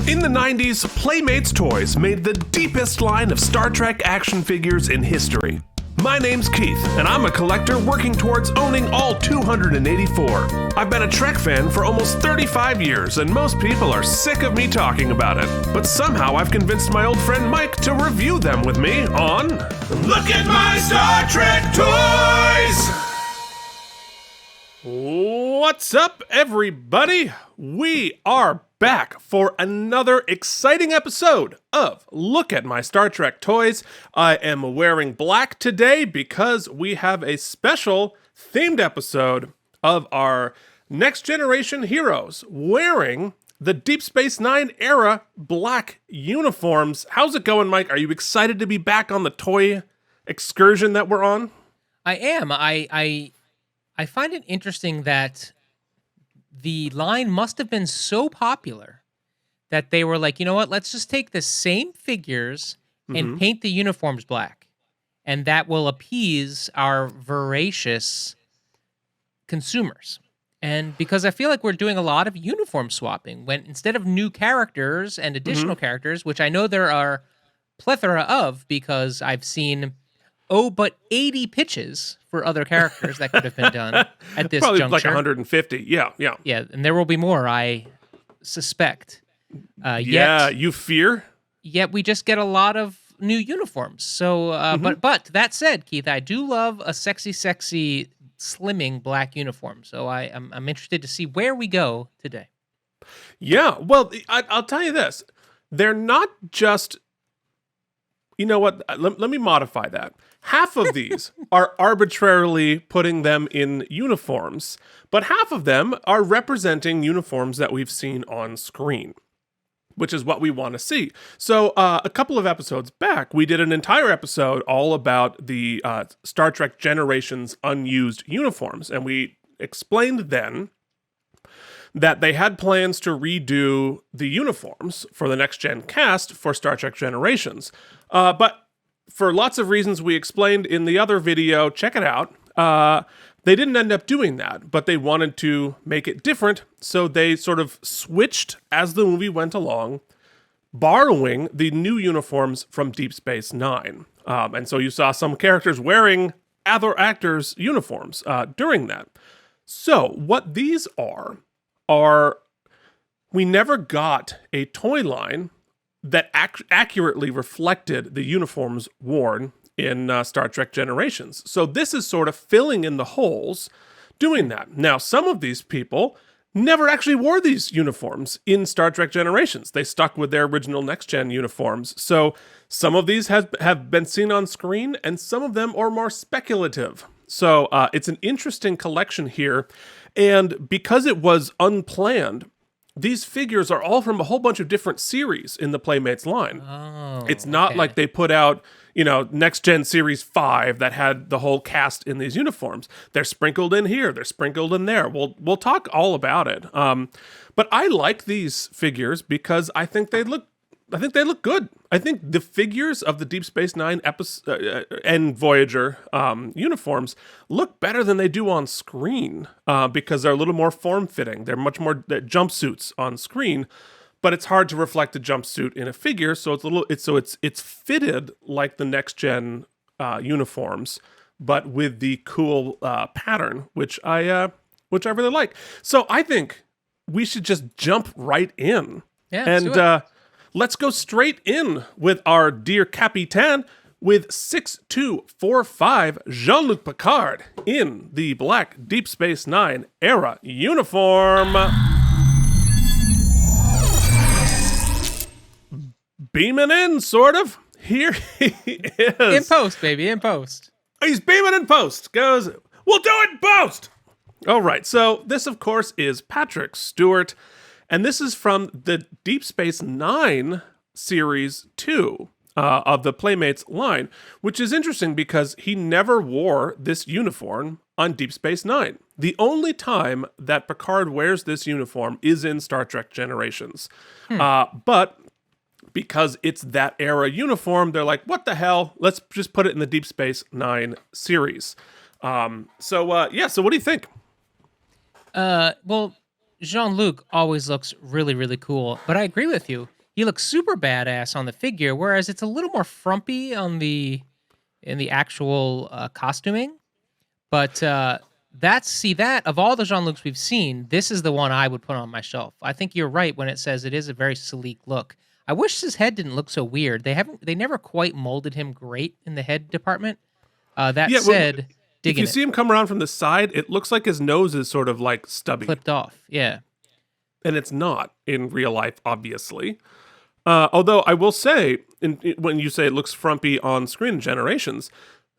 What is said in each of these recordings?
In the 90s, Playmates Toys made the deepest line of Star Trek action figures in history. My name's Keith, and I'm a collector working towards owning all 284. I've been a Trek fan for almost 35 years, and most people are sick of me talking about it. But somehow I've convinced my old friend Mike to review them with me on Look at My Star Trek Toys! What's up, everybody? We are back for another exciting episode of Look at My Star Trek Toys. I am wearing black today because we have a special themed episode of our Next Generation heroes wearing the Deep Space Nine era black uniforms. How's it going, Mike? Are you excited to be back on the toy excursion that we're on? I am. I find it interesting that the line must have been so popular that they were like, you know what, let's just take the same figures and paint the uniforms black. And that will appease our voracious consumers. And because I feel like we're doing a lot of uniform swapping, when instead of new characters and additional characters, which I know there are plethora of because I've seen, but 80 pitches for other characters that could have been done at this Probably juncture. like 150. Yeah. Yeah, and there will be more, I suspect. You fear? Yet we just get a lot of new uniforms. So, but that said, Keith, I do love a sexy, slimming black uniform. So I'm interested to see where we go today. Yeah, well, I'll tell you this. They're not just... You know what? Let me modify that. Half of these are arbitrarily putting them in uniforms, but half of them are representing uniforms that we've seen on screen, which is what we want to see. So a couple of episodes back, we did an entire episode all about the Star Trek Generations unused uniforms, and we explained then that they had plans to redo the uniforms for the next-gen cast for Star Trek Generations. But for lots of reasons we explained in the other video, check it out, they didn't end up doing that, but they wanted to make it different, so they sort of switched as the movie went along, borrowing the new uniforms from Deep Space Nine. And so you saw some characters wearing other actors' uniforms during that. So what these are we never got a toy line that accurately reflected the uniforms worn in Star Trek Generations. So this is sort of filling in the holes doing that. Now, some of these people never actually wore these uniforms in Star Trek Generations. They stuck with their original next-gen uniforms. So some of these have been seen on screen, and some of them are more speculative. So it's an interesting collection here. And because it was unplanned, these figures are all from a whole bunch of different series in the Playmates line. Oh, it's not like they put out, Next Gen Series 5 that had the whole cast in these uniforms. They're sprinkled in here. They're sprinkled in there. We'll talk all about it. But I like these figures because I think they look good. I think the figures of the Deep Space Nine and Voyager uniforms look better than they do on screen because they're a little more form-fitting. They're much more jumpsuits on screen, but it's hard to reflect a jumpsuit in a figure, so it's fitted like the next gen uniforms, but with the cool pattern, which I really like. So I think we should just jump right in. Yeah, let's go straight in with our dear Capitan with 6245 Jean-Luc Picard in the black Deep Space Nine era uniform. Beaming in, sort of. Here he is. In post, baby, in post. He's beaming in post. Goes, we'll do it in post. All right, so this, of course, is Patrick Stewart. And this is from the Deep Space Nine Series 2 of the Playmates line, which is interesting because he never wore this uniform on Deep Space Nine. The only time that Picard wears this uniform is in Star Trek Generations. But because it's that era uniform, they're like, what the hell? Let's just put it in the Deep Space Nine series. So what do you think? Well, Jean-Luc always looks really, really cool, but I agree with you. He looks super badass on the figure, whereas it's a little more frumpy on the in the actual costuming. But that of all the Jean-Lucs we've seen, this is the one I would put on my shelf. I think you're right when it says it is a very sleek look. I wish his head didn't look so weird. They never quite molded him great in the head department. That Yeah, said, if you see him come around from the side, it looks like his nose is sort of like stubby. Clipped off. Yeah. And it's not in real life, obviously. Although I will say, when you say it looks frumpy on screen in Generations,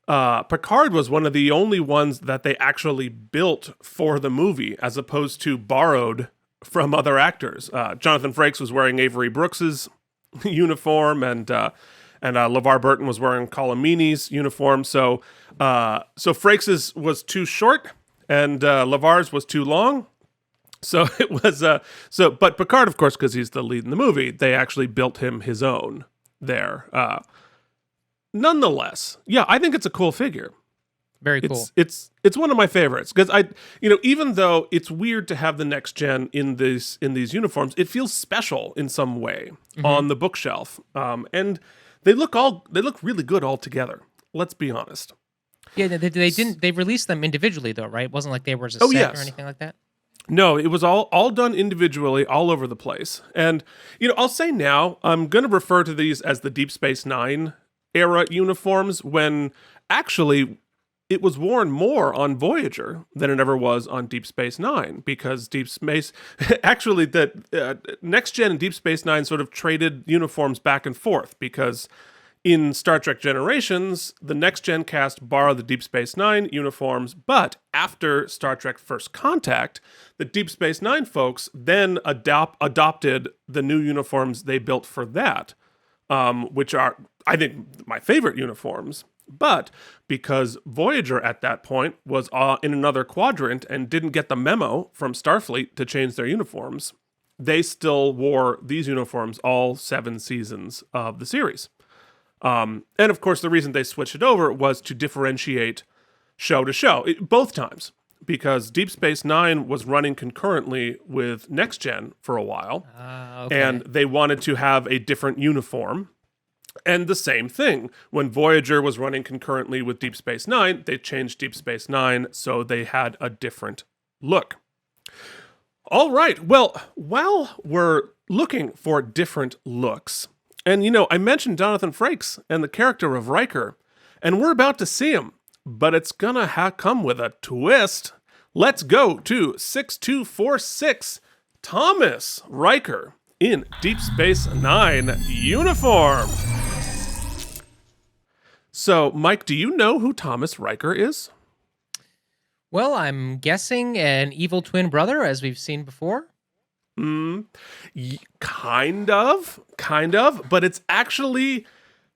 Picard was one of the only ones that they actually built for the movie, as opposed to borrowed from other actors. Jonathan Frakes was wearing Avery Brooks's uniform, and LeVar Burton was wearing Colomini's uniform. So Frakes's was too short, and LeVar's was too long. So it was but Picard, of course, because he's the lead in the movie, they actually built him his own there. Nonetheless, yeah, I think it's a cool figure. Very cool. It's one of my favorites because even though it's weird to have the next gen in these uniforms, it feels special in some way on the bookshelf. And they look really good all together. Let's be honest. Yeah, they didn't. They released them individually though, right? It wasn't like they were a set or anything like that. No, it was all done individually, all over the place. And I'll say now, I'm going to refer to these as the Deep Space Nine era uniforms, when actually it was worn more on Voyager than it ever was on Deep Space Nine, because Deep Space, actually, the Next Gen and Deep Space Nine sort of traded uniforms back and forth, because in Star Trek Generations, the Next Gen cast borrowed the Deep Space Nine uniforms, but after Star Trek First Contact, the Deep Space Nine folks then adopted the new uniforms they built for that, which are, I think, my favorite uniforms. But because Voyager at that point was in another quadrant and didn't get the memo from Starfleet to change their uniforms, they still wore these uniforms all 7 seasons of the series. And of course, the reason they switched it over was to differentiate show to show, both times, because Deep Space Nine was running concurrently with Next Gen for a while, and they wanted to have a different uniform. And the same thing, when Voyager was running concurrently with Deep Space Nine, they changed Deep Space Nine so they had a different look. All right, well, while we're looking for different looks, and I mentioned Jonathan Frakes and the character of Riker, and we're about to see him, but it's gonna come with a twist. Let's go to 6246 Thomas Riker in Deep Space Nine uniform. So, Mike, do you know who Thomas Riker is? Well, I'm guessing an evil twin brother, as we've seen before. Kind of, but it's actually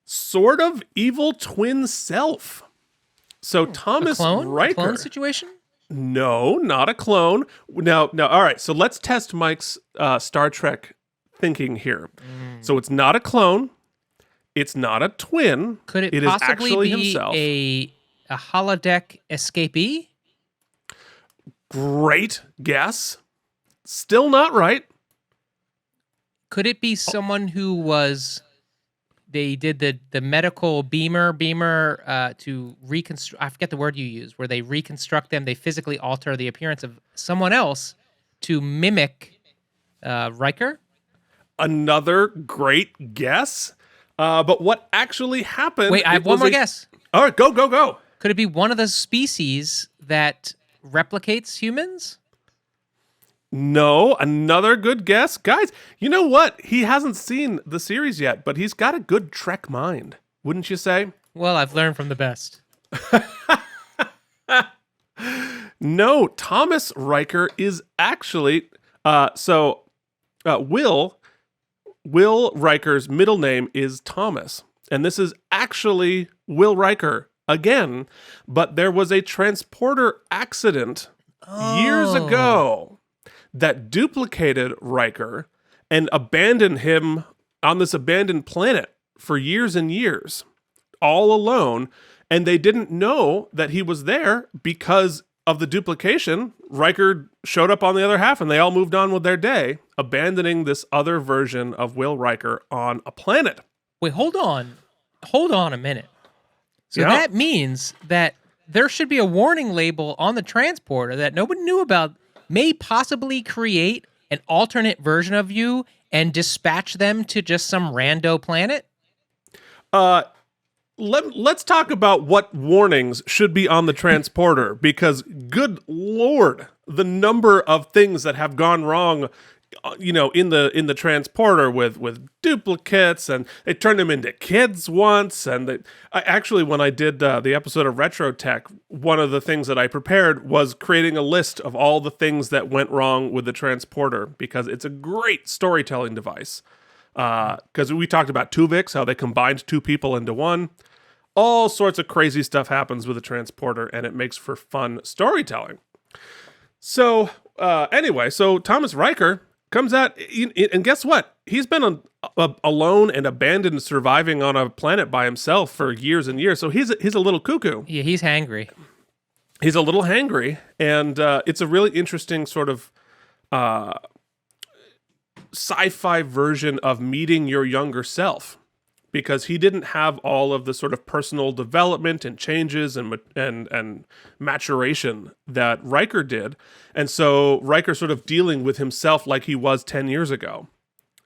sort of evil twin self. So Thomas Riker. A clone situation? No, not a clone. Now, all right, so let's test Mike's Star Trek thinking here. So it's not a clone. It's not a twin. Could it is possibly actually be himself. a holodeck escapee? Great guess. Still not right. Could it be someone who was... They did the medical beamer to reconstruct... I forget the word you used, where they reconstruct them. They physically alter the appearance of someone else to mimic Riker? Another great guess. But what actually happened... Wait, I have one more guess. All right, go. Could it be one of the species that replicates humans? No, another good guess. Guys, you know what? He hasn't seen the series yet, but he's got a good Trek mind, wouldn't you say? Well, I've learned from the best. No, Thomas Riker is actually... Will Riker's middle name is Thomas, and this is actually Will Riker again, but there was a transporter accident years ago that duplicated Riker and abandoned him on this abandoned planet for years and years, all alone, and they didn't know that he was there because of the duplication, Riker showed up on the other half and they all moved on with their day, abandoning this other version of Will Riker on a planet. Wait, hold on. Hold on a minute. So Yeah. that means that there should be a warning label on the transporter that nobody knew about, may possibly create an alternate version of you and dispatch them to just some rando planet? Let's talk about what warnings should be on the transporter, because good Lord, the number of things that have gone wrong, in the transporter with duplicates, and they turned them into kids once. And when I did the episode of Retro Tech, one of the things that I prepared was creating a list of all the things that went wrong with the transporter, because it's a great storytelling device. Because we talked about Tuvix, how they combined two people into one. All sorts of crazy stuff happens with a transporter, and it makes for fun storytelling. So, so Thomas Riker comes out, and guess what? He's been alone and abandoned, surviving on a planet by himself for years and years. So he's a little cuckoo. Yeah, he's hangry. He's a little hangry, and it's a really interesting sort of sci-fi version of meeting your younger self, because he didn't have all of the sort of personal development and changes and maturation that Riker did. And so Riker sort of dealing with himself like he was 10 years ago.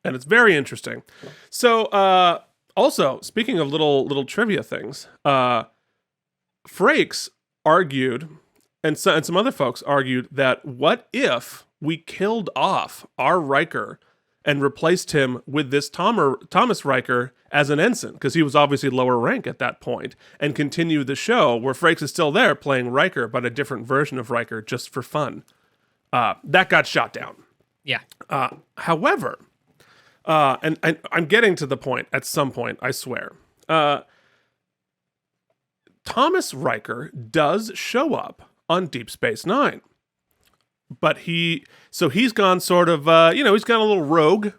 And it's very interesting. So also, speaking of little trivia things, Frakes argued, and some other folks argued, that what if we killed off our Riker and replaced him with this Thomas Riker as an ensign, because he was obviously lower rank at that point, and continue the show where Frakes is still there playing Riker, but a different version of Riker just for fun. That got shot down. Yeah. However, and I'm getting to the point at some point, I swear. Thomas Riker does show up on Deep Space Nine. But he's gone sort of, he's gone a little rogue,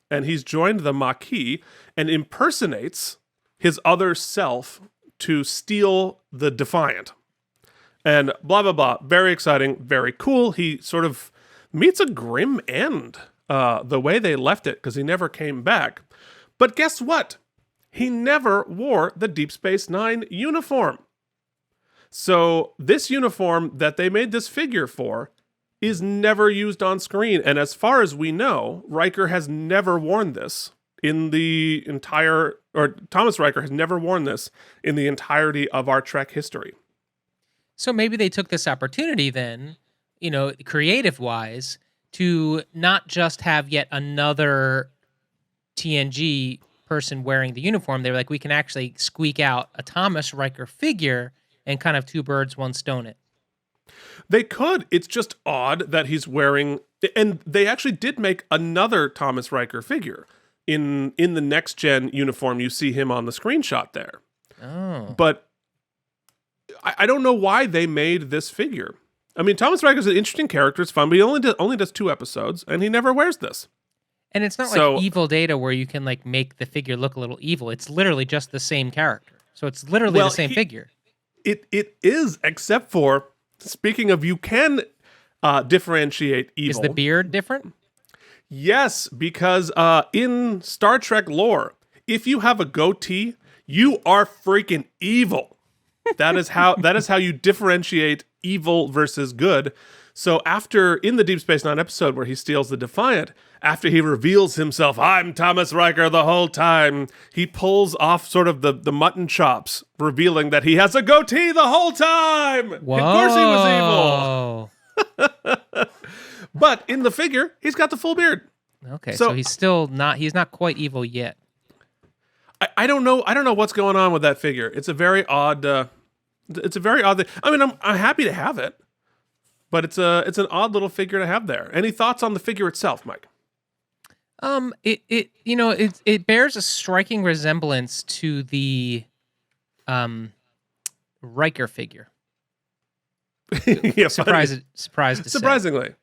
and he's joined the Maquis and impersonates his other self to steal the Defiant. And blah, blah, blah. Very exciting, very cool. He sort of meets a grim end, the way they left it, because he never came back. But guess what? He never wore the Deep Space Nine uniform. So this uniform that they made this figure for is never used on screen. And as far as we know, Riker has never worn this Thomas Riker has never worn this in the entirety of our Trek history. So maybe they took this opportunity then, creative-wise, to not just have yet another TNG person wearing the uniform. They were like, we can actually squeak out a Thomas Riker figure and kind of two birds, one stone it. They could. It's just odd that he's wearing... And they actually did make another Thomas Riker figure. In the next-gen uniform, you see him on the screenshot there. Oh. But I don't know why they made this figure. I mean, Thomas Riker's an interesting character. It's fun, but he only does 2 episodes, and he never wears this. And it's not like Evil Data where you can make the figure look a little evil. It's literally just the same character. So it's literally the same figure. It is, except for... Speaking of, you can differentiate evil. Is the beard different? Yes, because in Star Trek lore, if you have a goatee, you are freaking evil. That is how you differentiate evil versus good. So in the Deep Space Nine episode where he steals the Defiant, after he reveals himself, I'm Thomas Riker the whole time, he pulls off sort of the mutton chops, revealing that he has a goatee the whole time. Whoa. Of course he was evil. But in the figure, he's got the full beard. Okay, so he's not quite evil yet. I don't know what's going on with that figure. It's a very odd thing. I mean, I'm happy to have it. But it's an odd little figure to have there. Any thoughts on the figure itself, Mike? It bears a striking resemblance to the Riker figure. Yeah, surprisingly. Yeah.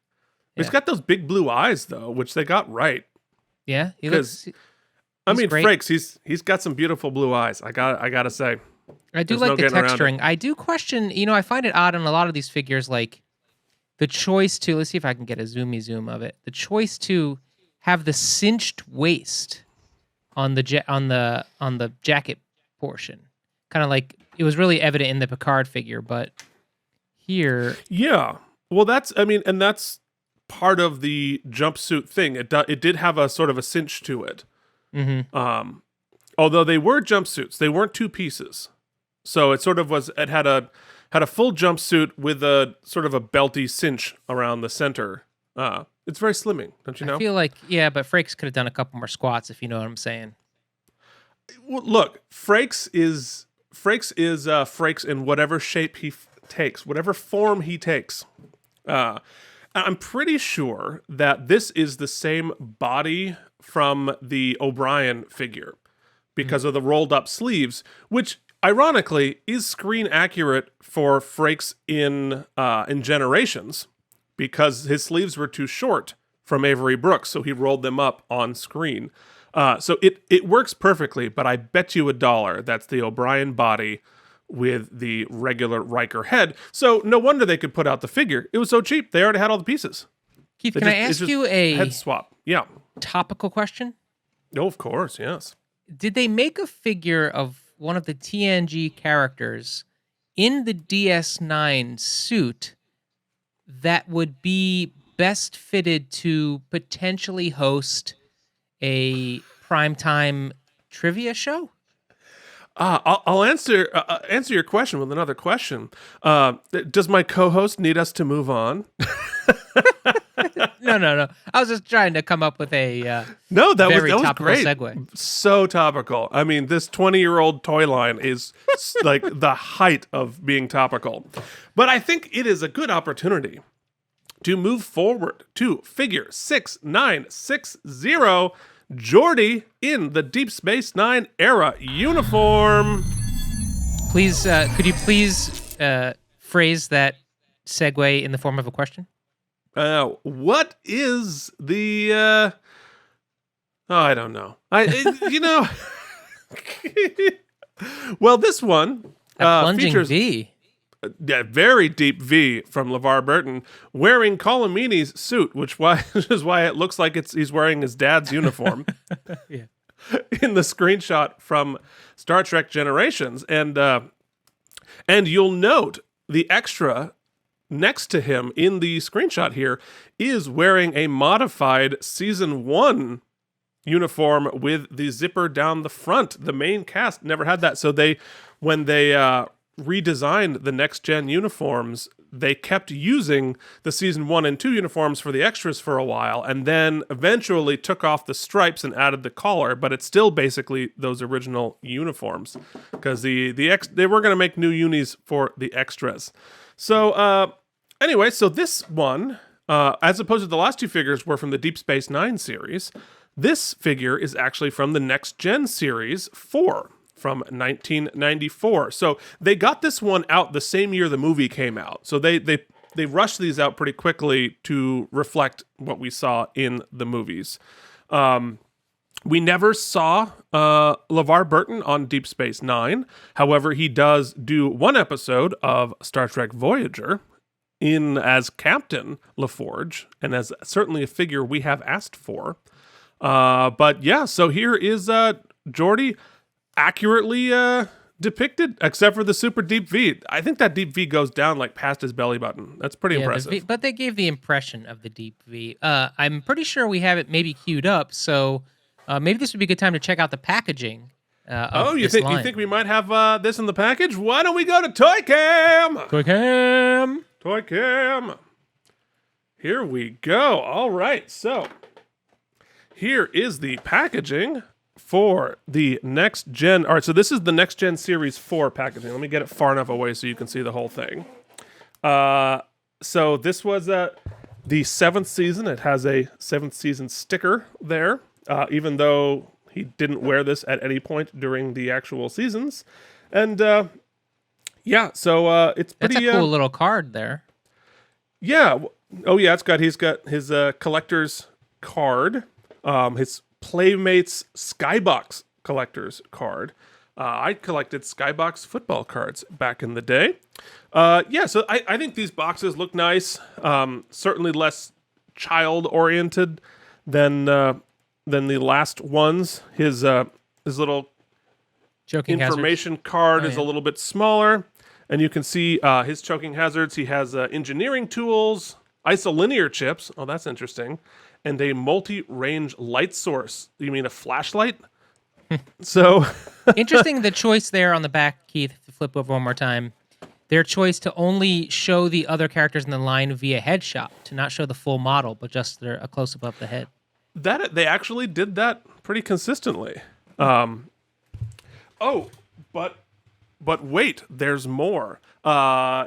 He's got those big blue eyes though, which they got right. Yeah, he looks. I mean, great. Frakes, he's got some beautiful blue eyes. I gotta say. I do There's like no the getting around it. texturing. I do question, I find it odd on a lot of these figures, like the choice to, let's see if I can get a zoomy zoom of it. The choice to have the cinched waist on the jacket portion. Kind of like it was really evident in the Picard figure, but here, Yeah. Well, that's part of the jumpsuit thing. It did have a sort of a cinch to it. mhm. Although they were jumpsuits, they weren't two pieces. So it sort of was. It had a full jumpsuit with a sort of a belty cinch around the center. It's very slimming, don't you know? I feel like, yeah, but Frakes could have done a couple more squats, if you know what I'm saying. Well, look, Frakes is Frakes in whatever shape he takes, whatever form he takes. I'm pretty sure that this is the same body from the O'Brien figure because of the rolled up sleeves, which ironically is screen accurate for Frakes in Generations because his sleeves were too short from Avery Brooks, so he rolled them up on screen. So it works perfectly, but I bet you $1 that's the O'Brien body with the regular Riker head. So no wonder they could put out the figure. It was so cheap. They already had all the pieces. Keith, They can I it's ask you a head swap? Yeah. topical question? Oh, of course, yes. Did they make a figure of one of the TNG characters in the DS9 suit that would be best fitted to potentially host a primetime trivia show? I'll answer your question with another question. Does my co-host need us to move on? No. I was just trying to come up with a No, that very was topical great. segue. So topical. I mean, this 20-year-old toy line is like the height of being topical. But I think it is a good opportunity to move forward to figure 6960, Geordi in the Deep Space Nine era uniform. Please, could you please phrase that segue in the form of a question? What is the? I don't know. Well, this one A plunging features V. a very deep V from Levar Burton wearing Colomini's suit, which is why it looks like he's wearing his dad's uniform. Yeah. In the screenshot from Star Trek Generations, and you'll note the extra next to him in the screenshot here is wearing a modified season 1 uniform with the zipper down the front. The main cast never had that, so when they redesigned the next gen uniforms, they kept using the season 1 and 2 uniforms for the extras for a while, and then eventually took off the stripes and added the collar, but it's still basically those original uniforms because they were going to make new unis for the extras. So anyway, so this one, as opposed to the last two figures were from the Deep Space Nine series, this figure is actually from the Next Gen series 4. From 1994. So they got this one out the same year the movie came out. So they rushed these out pretty quickly to reflect what we saw in the movies. We never saw LeVar Burton on Deep Space Nine. However, he does do one episode of Star Trek Voyager as Captain LaForge, and as certainly a figure we have asked for. But yeah, so here is Geordi accurately depicted, except for the super deep V. I think that deep V goes down like past his belly button. That's pretty impressive. But they gave the impression of the deep V. I'm pretty sure we have it maybe queued up, so maybe this would be a good time to check out the packaging. You think we might have this in the package? Why don't we go to Toy Cam? Toy Cam. Here we go. All right, so here is the packaging for the Next Gen. All right, so this is the Next Gen Series 4 packaging. Let me get it far enough away so you can see the whole thing. So this was the 7th season. It has a 7th season sticker there, even though he didn't wear this at any point during the actual seasons. And yeah, so it's pretty... That's a cool little card there. Yeah. Oh, yeah, he's got his collector's card, his Playmates Skybox collector's card. I collected Skybox football cards back in the day. So I think these boxes look nice. Certainly less child-oriented than the last ones. His little Choking information hazards. card is a little bit smaller, and you can see his choking hazards. He has engineering tools, isolinear chips. Oh, that's interesting. And a multi-range light source. You mean a flashlight? So Interesting the choice there on the back, Keith, if you flip over one more time. Their choice to only show the other characters in the line via headshot, to not show the full model, but just a close-up of the head. that they actually did that pretty consistently. But wait, there's more. I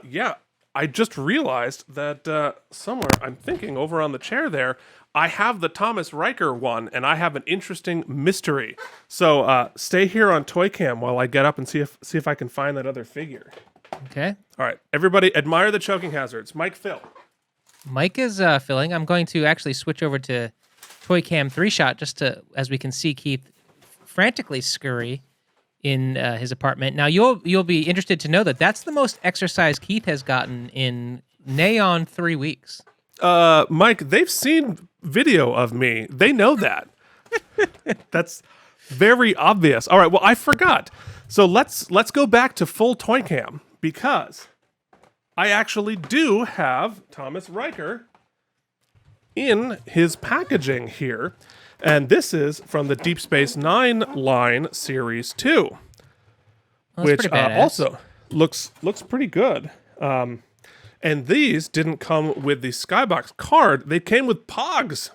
just realized that somewhere, I'm thinking over on the chair there, I have the Thomas Riker one, and I have an interesting mystery. So stay here on Toy Cam while I get up and see if I can find that other figure. Okay. All right, everybody, admire the choking hazards. Mike, Phil. Mike is filling. I'm going to actually switch over to Toy Cam 3-shot just to, as we can see Keith frantically scurry in his apartment. Now, you'll be interested to know that that's the most exercise Keith has gotten in nigh on 3 weeks. Mike, they've seen video of me. They know that. That's very obvious. All right, well, I forgot. So let's go back to full Toy Cam, because I actually do have Thomas Riker in his packaging here. And this is from the Deep Space Nine line Series 2, which also looks pretty good. And these didn't come with the Skybox card. They came with Pogs.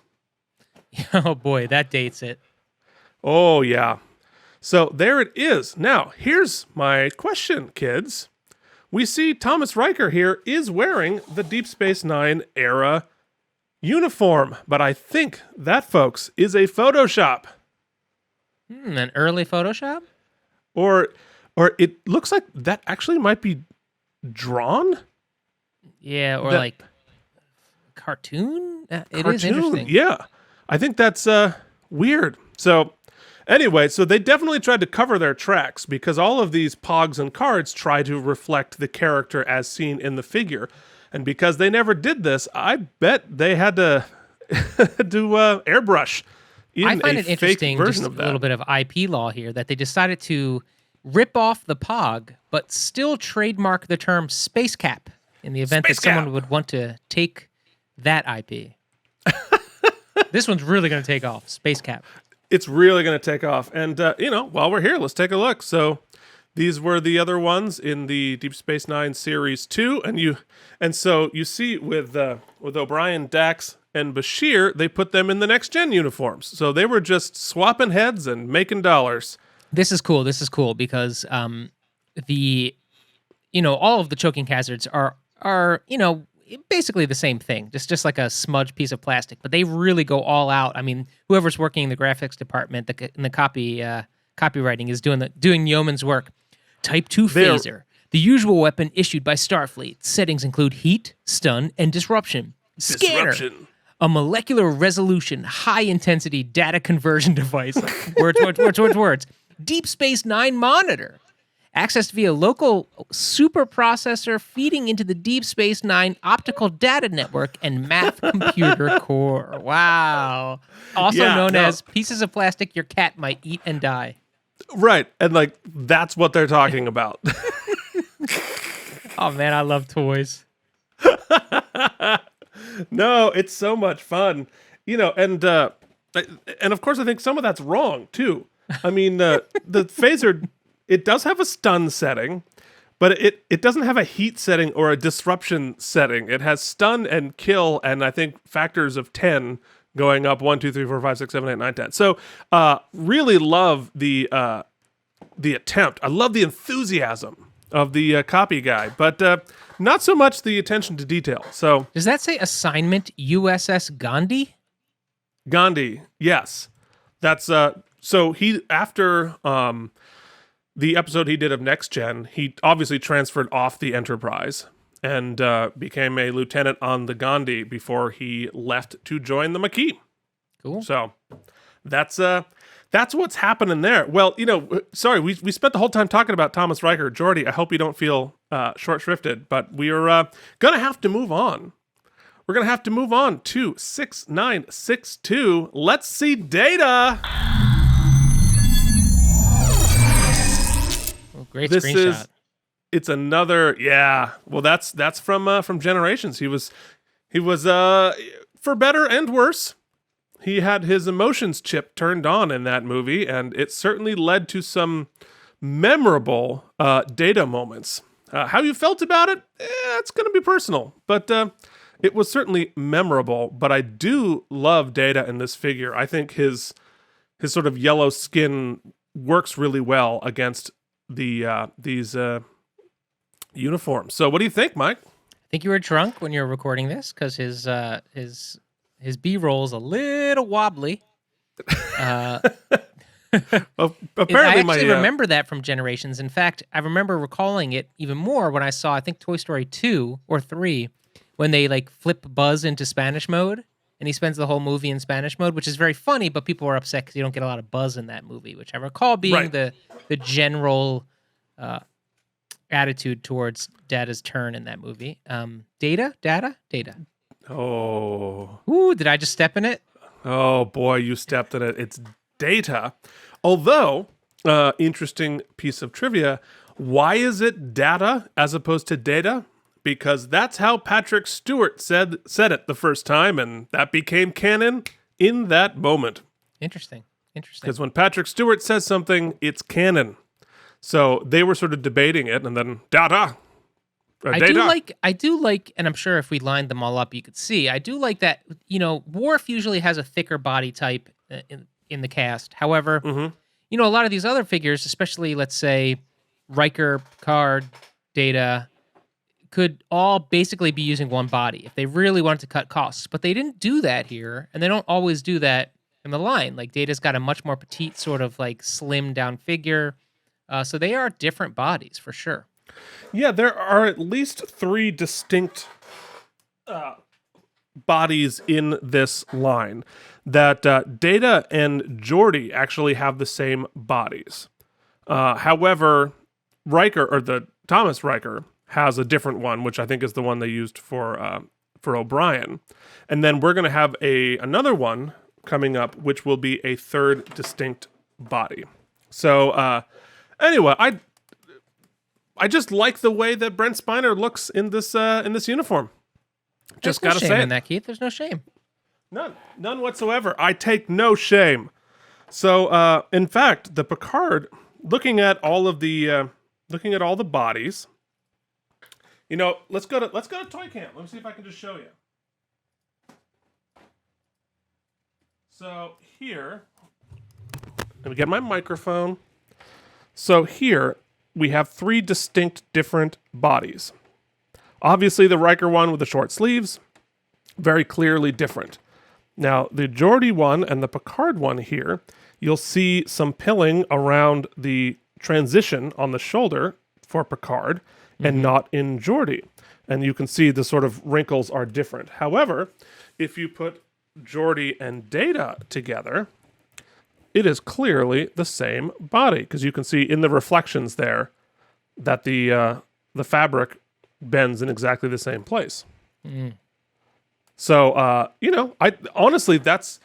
Oh, boy, that dates it. Oh, yeah. So there it is. Now, here's my question, kids. We see Thomas Riker here is wearing the Deep Space Nine era uniform, but I think that, folks, is a Photoshop. An early Photoshop? Or it looks like that actually might be drawn. Yeah, or like cartoon? It is interesting. Yeah. I think that's weird. So anyway, so they definitely tried to cover their tracks, because all of these Pogs and cards try to reflect the character as seen in the figure. And because they never did this, I bet they had to do airbrush. I find it interesting, just a little bit of IP law here, that they decided to rip off the Pog, but still trademark the term space cap in the event that someone would want to take that IP. This one's really going to take off, space cap. It's really going to take off. And, while we're here, let's take a look. So these were the other ones in the Deep Space Nine Series 2. And so you see with O'Brien, Dax, and Bashir, they put them in the Next Gen uniforms. So they were just swapping heads and making dollars. This is cool. This is cool because all of the choking hazards are basically the same thing, just like a smudged piece of plastic, but they really go all out. I mean, whoever's working in the graphics department, in the copywriting is doing yeoman's work. Type 2 phaser, the usual weapon issued by Starfleet. Settings include heat, stun, and disruption. Scanner, a molecular resolution, high-intensity data conversion device. words. Deep Space Nine monitor. Accessed via local super processor feeding into the Deep Space Nine optical data network and math computer core. Wow. Also known as pieces of plastic your cat might eat and die. Right. And that's what they're talking about. Oh man, I love toys. No, it's so much fun. And of course I think some of that's wrong too. I mean, the phaser, it does have a stun setting, but it doesn't have a heat setting or a disruption setting. It has stun and kill, and I think factors of 10 going up 1, 2, 3, 4, 5, 6, 7, 8, 9, 10. So really love the attempt. I love the enthusiasm of the copy guy, but not so much the attention to detail. So does that say assignment USS Gandhi? Gandhi, yes. That's so he after the episode he did of Next Gen, he obviously transferred off the Enterprise and became a lieutenant on the Gandhi before he left to join the Maquis. Cool. So that's what's happening there. Well, sorry, we spent the whole time talking about Thomas Riker. Geordi, I hope you don't feel short-shrifted, but we are going to have to move on. We're going to have to move on to 6962. Let's see Data. Oh, great screenshot. It's another, yeah. Well, that's from Generations. He was for better and worse. He had his emotions chip turned on in that movie, and it certainly led to some memorable Data moments. How you felt about it? It's going to be personal, but it was certainly memorable. But I do love Data in this figure. I think his sort of yellow skin works really well against these uniforms. So what do you think, Mike? I think you were drunk when you were recording this because his B-roll is a little wobbly. Well, apparently, I actually remember that from Generations. In fact, I remember recalling it even more when I saw, I think, Toy Story 2 or 3, when they like flip Buzz into Spanish mode, and he spends the whole movie in Spanish mode, which is very funny, but people were upset because you don't get a lot of Buzz in that movie, which I recall being the general attitude towards Data's turn in that movie. Data. Oh. Ooh, did I just step in it? Oh boy, you stepped in it. It's Data. Although, interesting piece of trivia, why is it Data as opposed to Data? Because that's how Patrick Stewart said it the first time, and that became canon in that moment. Interesting. Because when Patrick Stewart says something, it's canon. So they were sort of debating it, and then Data. I do like, and I'm sure if we lined them all up, you could see. I do like that. Worf usually has a thicker body type in the cast. However, a lot of these other figures, especially let's say Riker, Picard, Data, could all basically be using one body if they really wanted to cut costs. But they didn't do that here, and they don't always do that in the line. Like Data's got a much more petite, sort of like slimmed down figure. So they are different bodies for sure. Yeah, there are at least 3 distinct bodies in this line. That Data and Geordi actually have the same bodies. However, Riker, or the Thomas Riker, has a different one, which I think is the one they used for O'Brien. And then we're going to have another one coming up, which will be a 3rd distinct body. So anyway, I just like the way that Brent Spiner looks in this uniform. Just gotta say in that, Keith. There's no shame. None whatsoever. I take no shame. So, in fact, the Picard, looking at all the bodies. Let's go to Toy Camp. Let me see if I can just show you. So here, let me get my microphone. So here we have 3 distinct different bodies. Obviously, the Riker one with the short sleeves, very clearly different. Now, the Geordi one and the Picard one here, you'll see some pilling around the transition on the shoulder for Picard and not in Geordi. And you can see the sort of wrinkles are different. However, if you put Geordi and Data together, it is clearly the same body, because you can see in the reflections there that the fabric bends in exactly the same place. So, I honestly, that's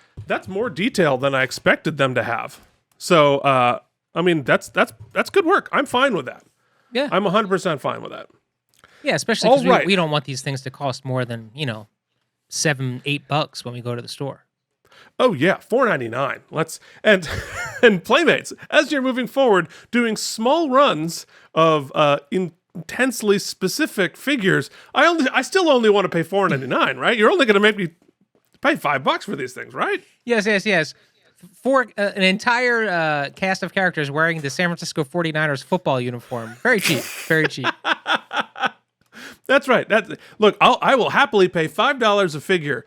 more detail than I expected them to have. So, that's good work. I'm fine with that. Yeah, I'm 100% fine with that. Yeah, especially because we don't want these things to cost more than $7-8 when we go to the store. Oh yeah, $4.99. Let's and Playmates, as you're moving forward, doing small runs of intensely specific figures. I still only want to pay $4.99, right? You're only going to make me pay $5 for these things, right? Yes. For an entire cast of characters wearing the San Francisco 49ers football uniform, very cheap, very cheap. That's right. Look, I will happily pay $5 a figure.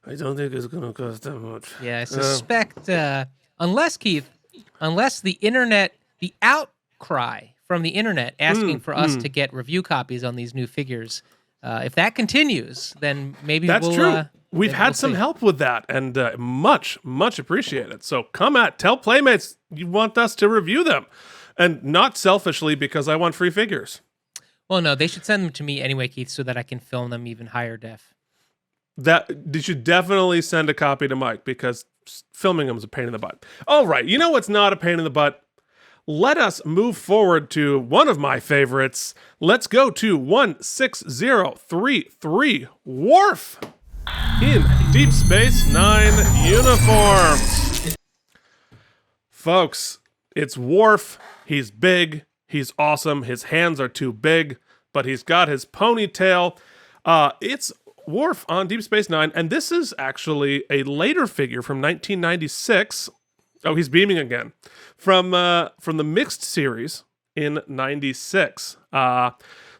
I don't think it's going to cost that much. Yeah, I suspect, unless the internet, the outcry from the internet asking for us to get review copies on these new figures, if that continues, then maybe We've had some help with that, and much appreciated. So tell Playmates you want us to review them, and not selfishly because I want free figures. Well, no, they should send them to me anyway, Keith, so that I can film them even higher def. You should definitely send a copy to Mike, because filming them is a pain in the butt. All right, you know what's not a pain in the butt? Let us move forward to one of my favorites. Let's go to 16033, Worf in Deep Space Nine uniforms. Folks, it's Worf. He's big. He's awesome. His hands are too big, but he's got his ponytail. It's Worf on Deep Space Nine, and this is actually a later figure from 1996. Oh, he's beaming again. From the mixed series in 96.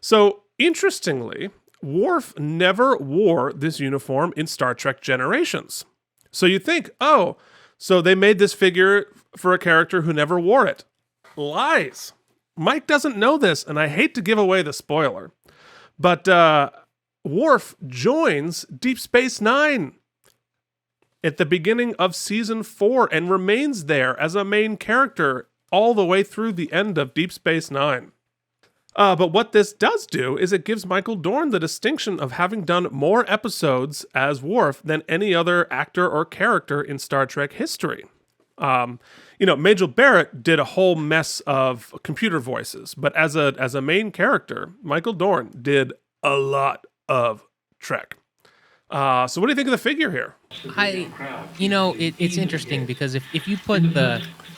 So, interestingly, Worf never wore this uniform in Star Trek Generations. So you think, oh, so they made this figure for a character who never wore it. Lies. Mike doesn't know this, and I hate to give away the spoiler. But Worf joins Deep Space Nine at the beginning of Season 4 and remains there as a main character all the way through the end of Deep Space Nine. But what this does do is it gives Michael Dorn the distinction of having done more episodes as Worf than any other actor or character in Star Trek history. Majel Barrett did a whole mess of computer voices, but as a main character, Michael Dorn did a lot of Trek. So what do you think of the figure here? It's interesting because if you put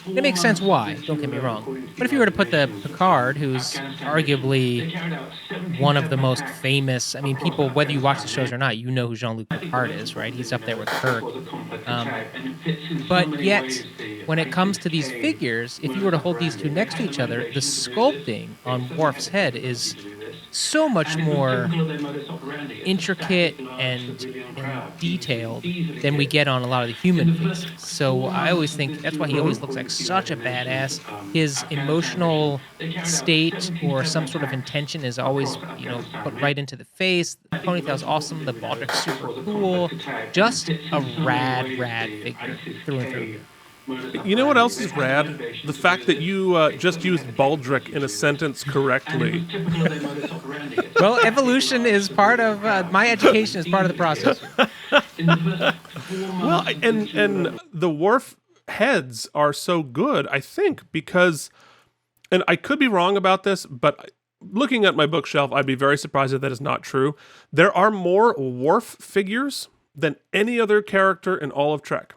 it makes sense why, don't get me wrong. But if you were to put the Picard, who's arguably one of the most famous, people, whether you watch the shows or not, you know who Jean-Luc Picard is, right? He's up there with Kirk. But yet, when it comes to these figures, if you were to hold these two next to each other, the sculpting on Worf's head is so much more intricate and detailed than we get on a lot of the human faces. So I always think that's why he always looks like such a badass. His emotional state or some sort of intention is always, put right into the face. The ponytail's awesome. The baldrick's super cool. Just a rad figure through and through. You know what else is rad? The fact that you just used baldrick in a sentence correctly. Well, evolution is part of my education is part of the process. Well, and the Worf heads are so good, I think, because, and I could be wrong about this, but looking at my bookshelf, I'd be very surprised if that is not true. There are more Worf figures than any other character in all of Trek.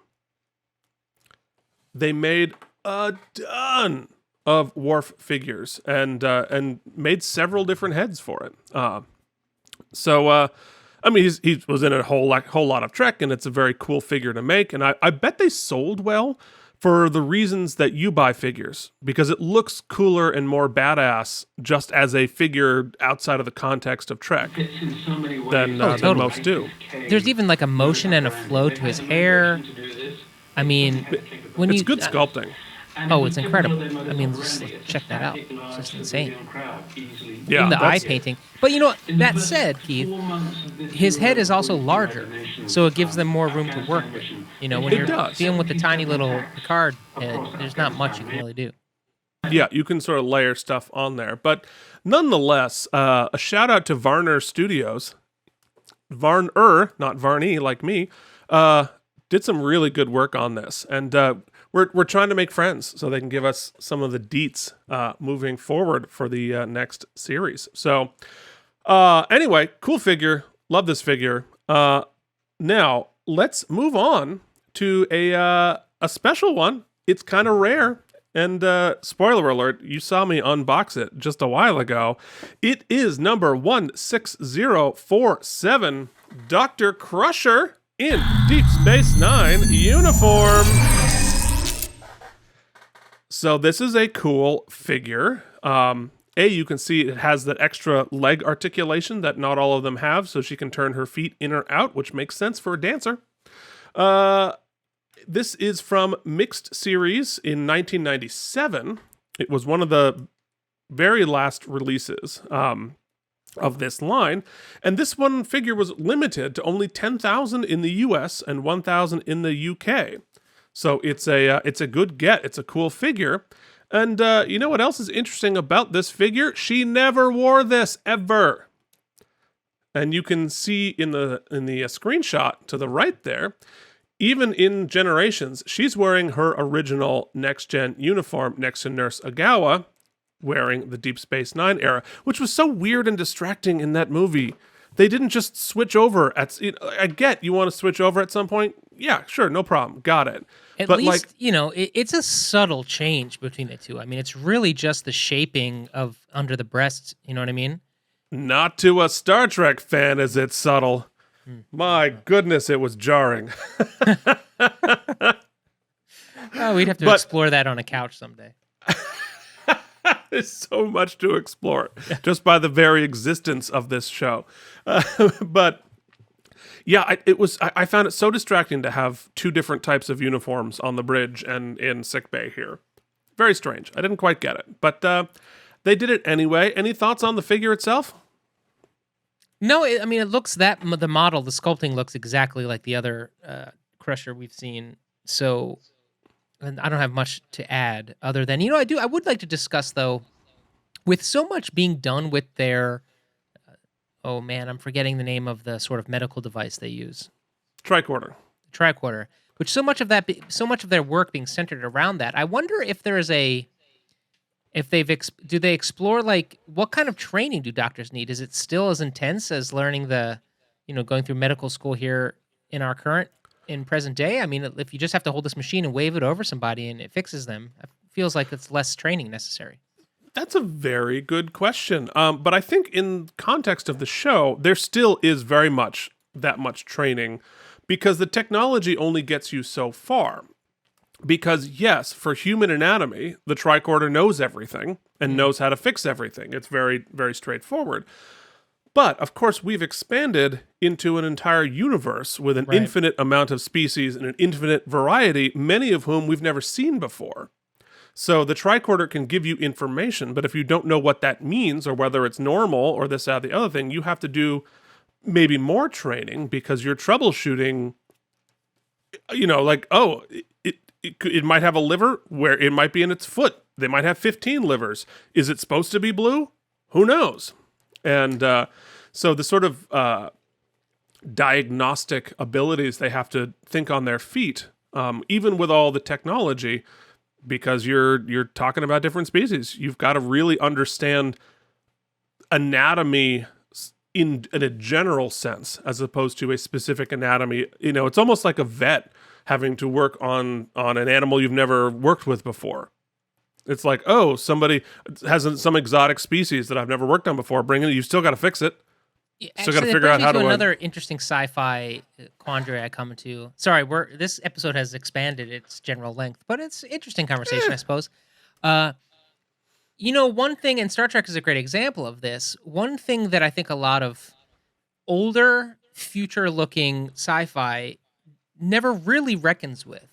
They made a ton of Worf figures and made several different heads for it. He was in a whole lot of Trek, and it's a very cool figure to make. And I bet they sold well for the reasons that you buy figures, because it looks cooler and more badass just as a figure outside of the context of Trek than most do. There's even like a motion and a flow to his hair. It's good sculpting. Oh, it's incredible. Just check that out. It's just insane. Yeah, even the eye painting. But that said, Keith, his head is also larger, so it gives them more room to work with. When you're dealing with the tiny little Picard head, there's not much you can really do. Yeah, you can sort of layer stuff on there. But nonetheless, a shout out to Varner Studios. Varner, not Varney like me, did some really good work on this. And we're trying to make friends so they can give us some of the deets moving forward for the next series. So anyway, cool figure. Love this figure. Now, let's move on to a special one. It's kind of rare. And spoiler alert, you saw me unbox it just a while ago. It is number 16047, Dr. Crusher in Deep Space Nine uniform. So this is a cool figure. You can see it has that extra leg articulation that not all of them have, so she can turn her feet in or out, which makes sense for a dancer. This is from Mixed Series in 1997. It was one of the very last releases. of this line. And this one figure was limited to only 10,000 in the US and 1,000 in the UK. So it's a good get. It's a cool figure. And you know what else is interesting about this figure? She never wore this ever. And you can see in the screenshot to the right there, even in Generations, she's wearing her original next-gen uniform next to Nurse Agawa, wearing the Deep Space Nine era, which was so weird and distracting in that movie. They didn't just switch over. I get you want to switch over at some point. Yeah, sure, no problem. Got it. At least, it's a subtle change between the two. I mean, it's really just the shaping of under the breast. You know what I mean? Not to a Star Trek fan is it subtle. My goodness, it was jarring. Oh, we'd have to explore that on a couch someday. There's so much to explore just by the very existence of this show. But yeah, I found it so distracting to have two different types of uniforms on the bridge and in sickbay here. Very strange. I didn't quite get it, but they did it anyway. Any thoughts on the figure itself? No, it looks the model, the sculpting looks exactly like the other Crusher we've seen. So and I don't have much to add other than, I would like to discuss, though, with so much being done with their, oh man, I'm forgetting the name of the sort of medical device they use. Tricorder. Which so much of their work being centered around that. I wonder if there is do they explore, like, what kind of training do doctors need? Is it still as intense as learning going through medical school here in present day? I mean, if you just have to hold this machine and wave it over somebody and it fixes them, it feels like it's less training necessary. That's a very good question. But I think in context of the show, there still is very much that much training because the technology only gets you so far. Because yes, for human anatomy, the tricorder knows everything and knows how to fix everything. It's very, very straightforward. But, of course, we've expanded into an entire universe with an infinite amount of species and an infinite variety, many of whom we've never seen before. So the tricorder can give you information, but if you don't know what that means or whether it's normal or this, that, the other thing, you have to do maybe more training because you're troubleshooting, it might have a liver where it might be in its foot. They might have 15 livers. Is it supposed to be blue? Who knows? And so the sort of diagnostic abilities they have to think on their feet, even with all the technology, because you're talking about different species. You've got to really understand anatomy in a general sense, as opposed to a specific anatomy. It's almost like a vet having to work on an animal you've never worked with before. It's like, oh, somebody has some exotic species that I've never worked on before. Bring it. You still got to fix it. Yeah, still got to figure out how to. Another interesting sci-fi quandary I come to. Sorry, this episode has expanded its general length, but it's an interesting conversation, I suppose. One thing, and Star Trek is a great example of this. One thing that I think a lot of older, future-looking sci-fi never really reckons with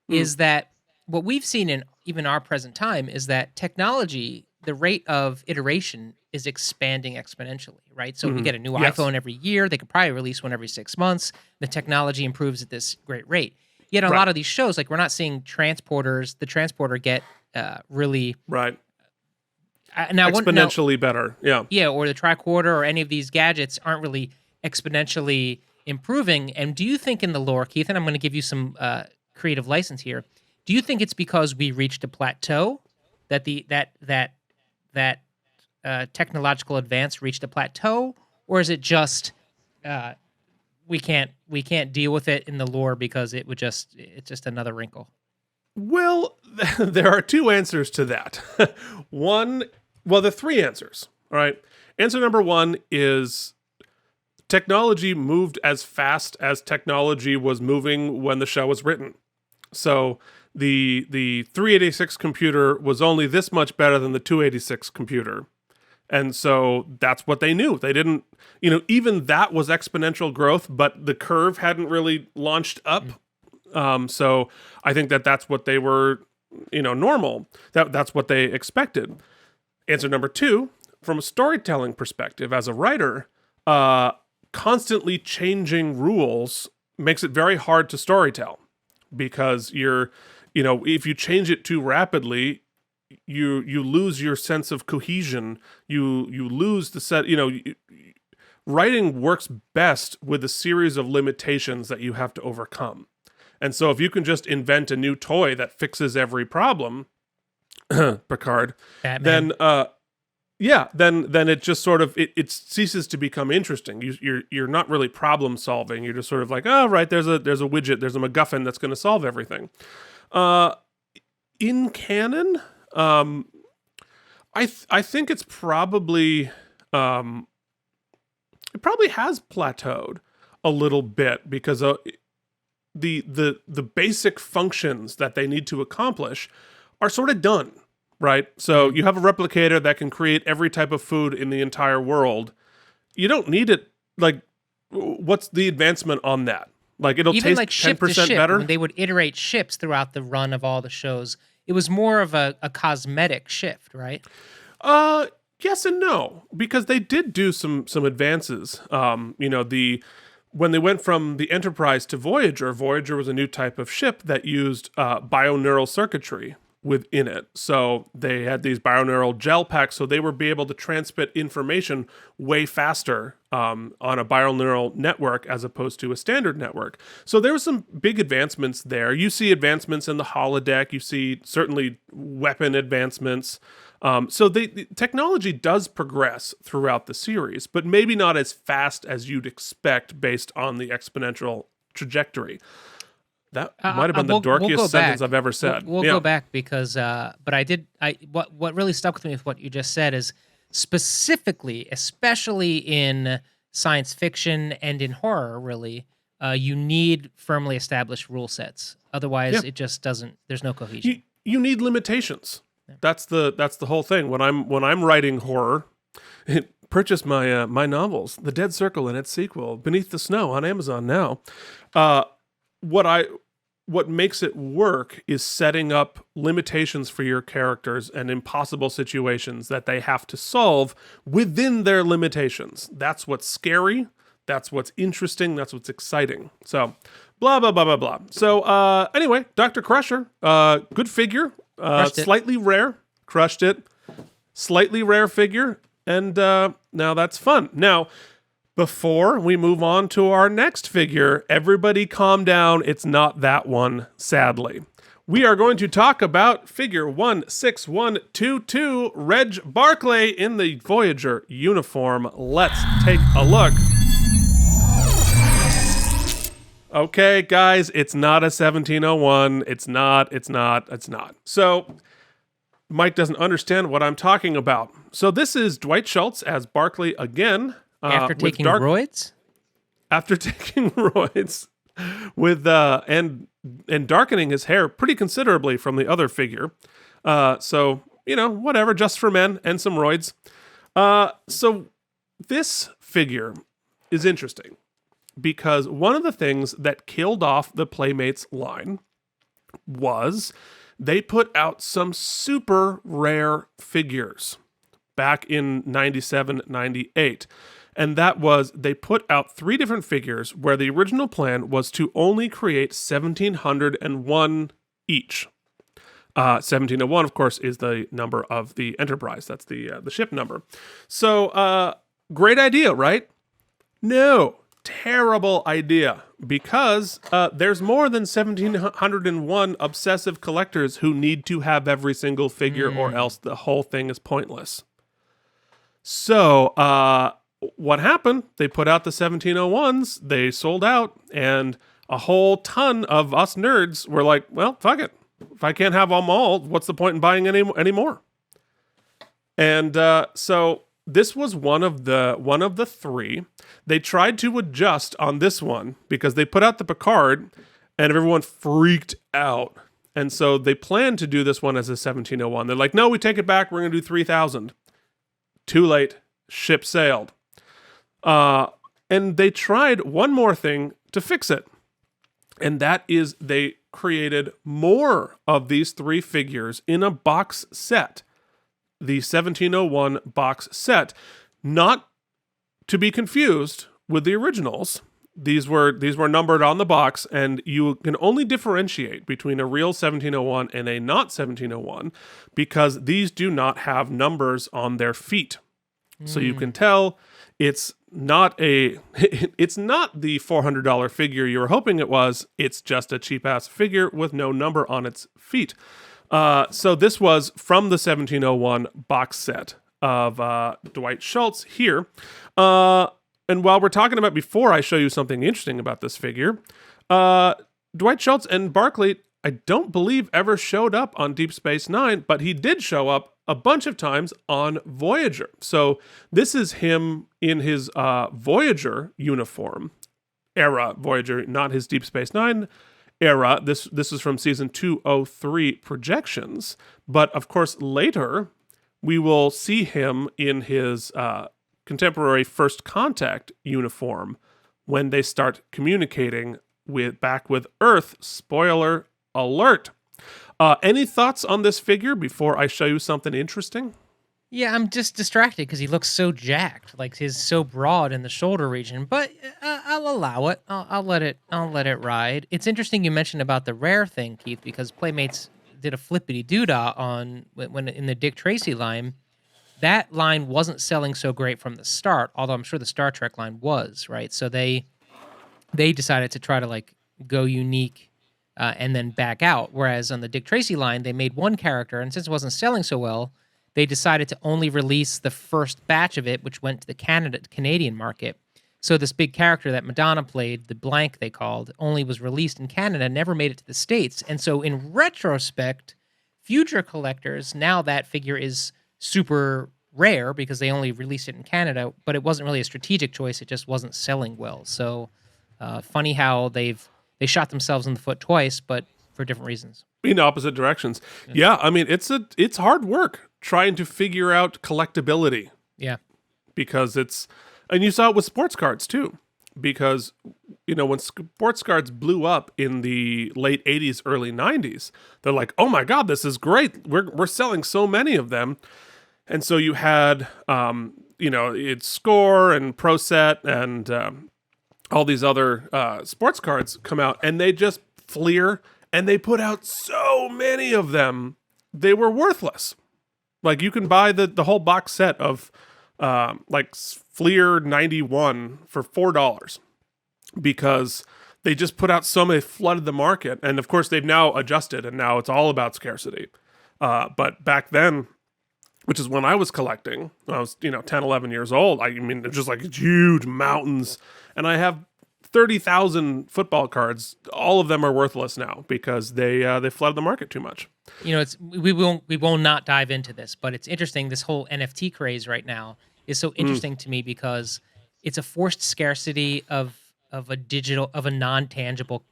is that what we've seen in even our present time is that technology, the rate of iteration is expanding exponentially, right? So we get a new iPhone every year. They could probably release one every 6 months. The technology improves at this great rate. Yet a lot of these shows, like we're not seeing transporters, the transporter get really... Right. Now, exponentially better, yeah. Yeah, or the tricorder or any of these gadgets aren't really exponentially improving. And do you think in the lore, Keith, and I'm going to give you some creative license here, do you think it's because we reached a plateau, that that technological advance reached a plateau, or is it just we can't deal with it in the lore because it's just another wrinkle? Well, there are two answers to that. There are three answers. All right. Answer number one is technology moved as fast as technology was moving when the show was written. So the 386 computer was only this much better than the 286 computer. And so that's what they knew. They didn't, even that was exponential growth, but the curve hadn't really launched up. So I think that's what they were, normal. That's what they expected. Answer number two from a storytelling perspective, as a writer, constantly changing rules makes it very hard to storytell, because if you change it too rapidly, you lose your sense of cohesion. You lose the set. Writing works best with a series of limitations that you have to overcome. And so if you can just invent a new toy that fixes every problem, Picard, Batman. then it just sort of it ceases to become interesting. You're not really problem solving. You're just sort of like, oh right, there's a widget, there's a MacGuffin that's going to solve everything. In canon, I think it's probably it probably has plateaued a little bit, because the basic functions that they need to accomplish are sort of done, right? So you have a replicator that can create every type of food in the entire world. You don't need it. Like, what's the advancement on that? Like, it'll Even taste like ship 10% to ship, better. when they would iterate ships throughout the run of all the shows, it was more of a cosmetic shift, right? Yes and no, because they did do some advances. When they went from the Enterprise to Voyager was a new type of ship that used bioneural circuitry within it. So they had these bioneural gel packs, so they were able to transmit information way faster on a bioneural network as opposed to a standard network. So there were some big advancements there. You see advancements in the holodeck. You see certainly weapon advancements. So the technology does progress throughout the series, but maybe not as fast as you'd expect based on the exponential trajectory. That might have been the dorkiest sentence I've ever said. We'll go back because, what really stuck with me with what you just said is specifically, especially in science fiction and in horror, really, you need firmly established rule sets. Otherwise, it just doesn't. There's no cohesion. You need limitations. That's the whole thing. When I'm writing horror, purchase my novels, The Dead Circle and its sequel, Beneath the Snow, on Amazon now. What makes it work is setting up limitations for your characters and impossible situations that they have to solve within their limitations. That's what's scary. That's what's interesting. That's what's exciting. So, blah, blah, blah, blah, blah. So, anyway, Dr. Crusher, good figure. Slightly rare. Crushed it. Slightly rare figure. And now that's fun. Now, before we move on to our next figure, everybody calm down. It's not that one, sadly. We are going to talk about figure 16122, Reg Barclay in the Voyager uniform. Let's take a look. Okay, guys, it's not a 1701. It's not. So, Mike doesn't understand what I'm talking about. So this is Dwight Schultz as Barclay again. After taking roids? After taking roids with and darkening his hair pretty considerably from the other figure. So, whatever, just for men and some roids. So this figure is interesting because one of the things that killed off the Playmates line was they put out some super rare figures back in 97, 98. And that was, they put out 3 different figures where the original plan was to only create 1,701 each. 1701, of course, is the number of the Enterprise. That's the ship number. So, great idea, right? No, terrible idea, because there's more than 1,701 obsessive collectors who need to have every single figure, or else the whole thing is pointless. So, what happened? They put out the 1701s, they sold out, and a whole ton of us nerds were like, well, fuck it. If I can't have them all, what's the point in buying any more? And so this was one of the 3. They tried to adjust on this one because they put out the Picard and everyone freaked out. And so they planned to do this one as a 1701. They're like, no, we take it back. We're going to do 3,000. Too late. Ship sailed. And they tried one more thing to fix it. And that is they created more of these 3 figures in a box set. the 1701 box set, not to be confused with the originals. These were numbered on the box, and you can only differentiate between a real 1701 and a not 1701 because these do not have numbers on their feet. So you can tell it's not it's not the $400 figure you were hoping it was. It's just a cheap ass figure with no number on its feet. So this was from the 1701 box set of Dwight Schultz here. And while we're talking about, before I show you something interesting about this figure, Dwight Schultz and Barclay, I don't believe ever showed up on Deep Space Nine, but he did show up a bunch of times on Voyager. So this is him in his Voyager uniform era, Voyager, not his Deep Space Nine era. This is from season 203 projections. But of course, later we will see him in his contemporary First Contact uniform when they start communicating back with Earth. Spoiler alert. Any thoughts on this figure before I show you something interesting? Yeah, I'm just distracted because he looks so jacked, like he's so broad in the shoulder region. But I'll allow it. I'll let it ride. It's interesting you mentioned about the rare thing, Keith, because Playmates did a flippity doodah on when in the Dick Tracy line. That line wasn't selling so great from the start, although I'm sure the Star Trek line was, right? So they decided to try to like go unique and then back out. Whereas on the Dick Tracy line, they made one character, and since it wasn't selling so well, they decided to only release the first batch of it, which went to the Canadian market. So this big character that Madonna played, the blank they called, only was released in Canada, never made it to the States. And so in retrospect, future collectors, now that figure is super rare because they only released it in Canada, but it wasn't really a strategic choice. It just wasn't selling well. So funny how they shot themselves in the foot twice, but for different reasons. In opposite directions. Yeah, I mean, it's hard work trying to figure out collectability. Yeah. Because and you saw it with sports cards too. Because, when sports cards blew up in the late 80s, early 90s, they're like, oh my God, this is great. We're selling so many of them. And so you had, it's Score and Pro Set and all these other sports cards come out, and they just Fleer, and they put out so many of them, they were worthless. Like, you can buy the whole box set of like Fleer 91 for $4 because they just put out so many, flooded the market. And of course, they've now adjusted, and now it's all about scarcity. But back then, which is when I was collecting, when I was 10, 11 years old, I mean, they're just like huge mountains. And I have 30,000 football cards. All of them are worthless now because they flooded the market too much. We will not dive into this, but it's interesting. This whole NFT craze right now is so interesting to me because it's a forced scarcity of a non-tangible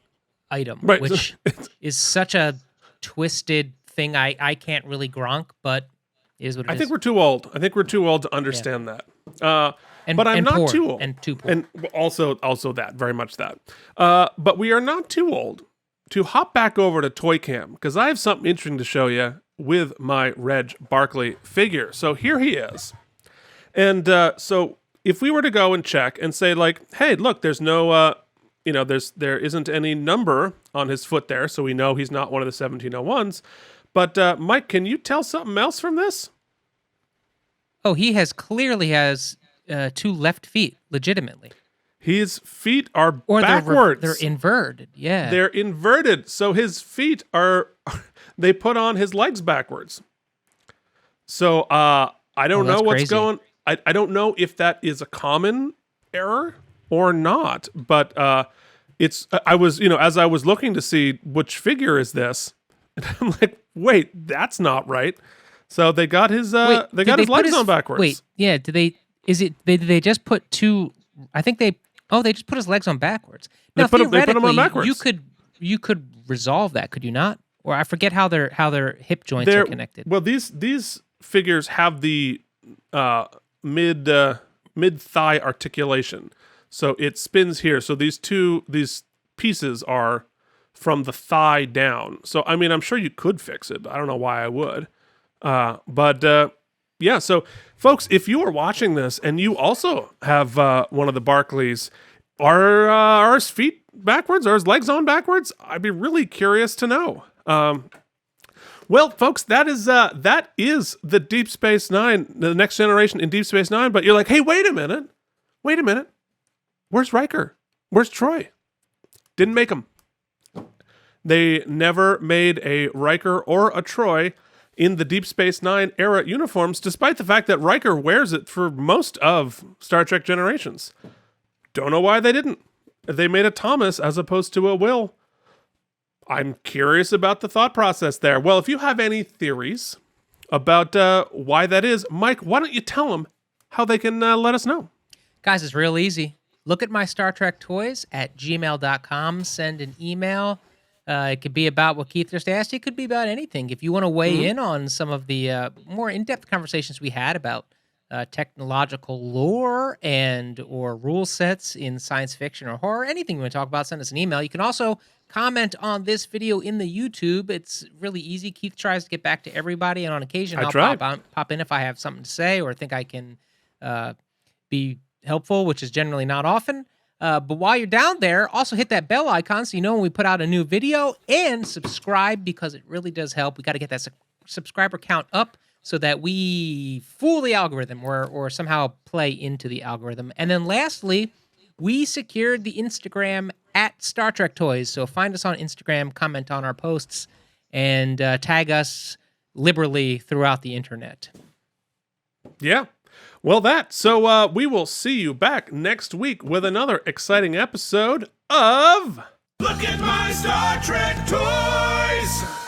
item, right. Which is such a twisted thing. I can't really gronk, but it is what it is. I think we're too old. I think we're too old to understand that. But I'm not too old. And too poor. And also that, very much that. But we are not too old to hop back over to Toy Cam, because I have something interesting to show you with my Reg Barclay figure. So here he is. And so if we were to go and check and say, like, hey, look, there's no, there isn't any number on his foot there, so we know he's not one of the 1701s. But Mike, can you tell something else from this? Oh, he clearly has two left feet, legitimately. His feet are backwards. They're inverted, yeah. They're inverted, so his feet they put on his legs backwards. So I don't know what's going. I don't know if that is a common error or not, but I was as I was looking to see which figure is this, and I'm like, wait, that's not right. So they got his legs on backwards. Wait, yeah, did they just put two? I think they just put his legs on backwards. Now, they put them on backwards. You could resolve that, could you not? Or I forget how their hip joints are connected. Well, these figures have the mid thigh articulation, so it spins here. So these pieces are from the thigh down. So I mean, I'm sure you could fix it, but I don't know why I would. But Yeah, so folks, if you are watching this and you also have one of the Barclays, are his feet backwards? Are his legs on backwards? I'd be really curious to know. Well, folks, that is the Deep Space Nine, the next generation in Deep Space Nine. But you're like, hey, wait a minute. Where's Riker? Where's Troy? Didn't make them. They never made a Riker or a Troy in the Deep Space Nine era uniforms, despite the fact that Riker wears it for most of Star Trek Generations. Don't know why they didn't. They made a Thomas as opposed to a Will. I'm curious about the thought process there. Well, if you have any theories about why that is, Mike, why don't you tell them how they can let us know? Guys, it's real easy. Look at my Star Trek Toys at gmail.com. Send an email. It could be about what Keith just asked. It could be about anything. If you want to weigh in on some of the more in-depth conversations we had about technological lore or rule sets in science fiction or horror, anything you want to talk about, send us an email. You can also comment on this video in the YouTube. It's really easy. Keith tries to get back to everybody, and on occasion I'll pop in if I have something to say or think I can be helpful, which is generally not often. But while you're down there, also hit that bell icon so you know when we put out a new video, and subscribe because it really does help. We got to get that subscriber count up so that we fool the algorithm or somehow play into the algorithm. And then lastly, we secured the Instagram at Star Trek Toys. So find us on Instagram, comment on our posts, and tag us liberally throughout the internet. Yeah. Well, so we will see you back next week with another exciting episode of... Look at my Star Trek Toys!